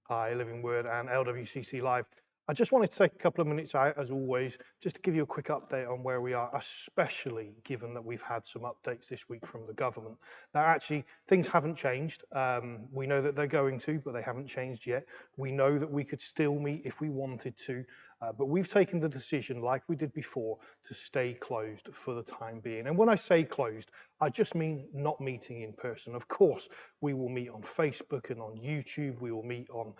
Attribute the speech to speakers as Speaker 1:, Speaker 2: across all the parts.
Speaker 1: Hi, Living Word and LWCCLive. I just wanted to take a couple of minutes out, as always, just to give you a quick update on where we are, especially given that we've had some updates this week from the government. Now, actually, things haven't changed. We know that they're going to, but they haven't changed yet. We know that we could still meet if we wanted to, but we've taken the decision, like we did before, to stay closed for the time being. And when I say closed, I just mean not meeting in person. Of course, we will meet on Facebook and on YouTube. We will meet on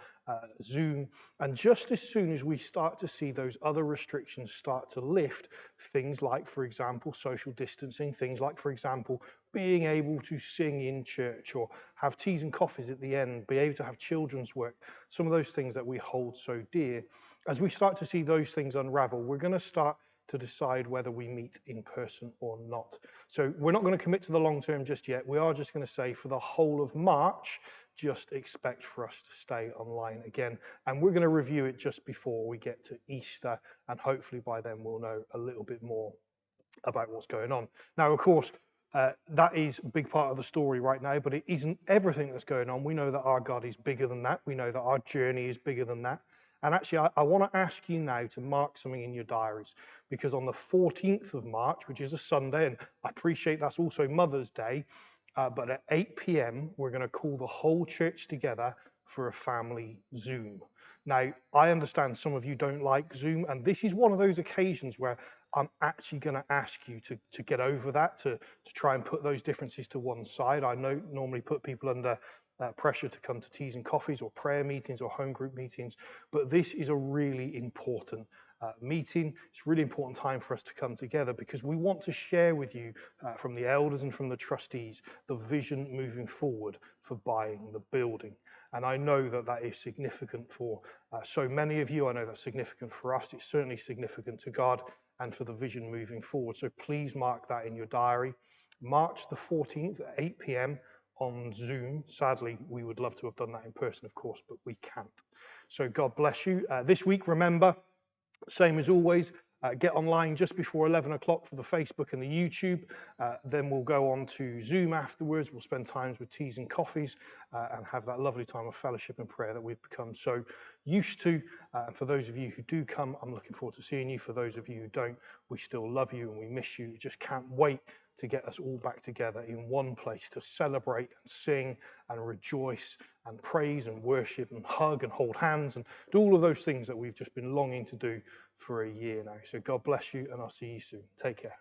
Speaker 1: Zoom. And just as soon as we start to see those other restrictions start to lift, things like, for example, social distancing, things like, for example, being able to sing in church or have teas and coffees at the end, be able to have children's work, some of those things that we hold so dear. As we start to see those things unravel, we're going to start to decide whether we meet in person or not. So we're not going to commit to the long term just yet. We are just going to say for the whole of March, just expect for us to stay online again. And we're going to review it just before we get to Easter. And hopefully by then we'll know a little bit more about what's going on. Now, of course, that is a big part of the story right now, but it isn't everything that's going on. We know that our God is bigger than that. We know that our journey is bigger than that. And actually, I want to ask you now to mark something in your diaries, because on the 14th of March, which is a Sunday, and I appreciate that's also Mother's Day, but at 8 p.m., we're going to call the whole church together for a family Zoom. Now, I understand some of you don't like Zoom, and this is one of those occasions where I'm actually going to ask you to get over that, to try and put those differences to one side. I know normally put people under pressure to come to teas and coffees or prayer meetings or home group meetings, but this is a really important meeting. It's a really important time for us to come together because we want to share with you from the elders and from the trustees the vision moving forward for buying the building. And I know that that is significant for so many of you. I know that's significant for us. It's certainly significant to God and for the vision moving forward. So please mark that in your diary. March the 14th at 8 p.m. on Zoom. Sadly, we would love to have done that in person, of course, but we can't. So God bless you. This week, remember, same as always, get online just before 11 o'clock for the Facebook and the YouTube. Then we'll go on to Zoom afterwards. We'll spend times with teas and coffees and have that lovely time of fellowship and prayer that we've become so used to. And for those of you who do come, I'm looking forward to seeing you. For those of you who don't, we still love you and we miss you. Just can't wait to get us all back together in one place to celebrate and sing and rejoice and praise and worship and hug and hold hands and do all of those things that we've just been longing to do for a year now. So God bless you, and I'll see you soon. Take care.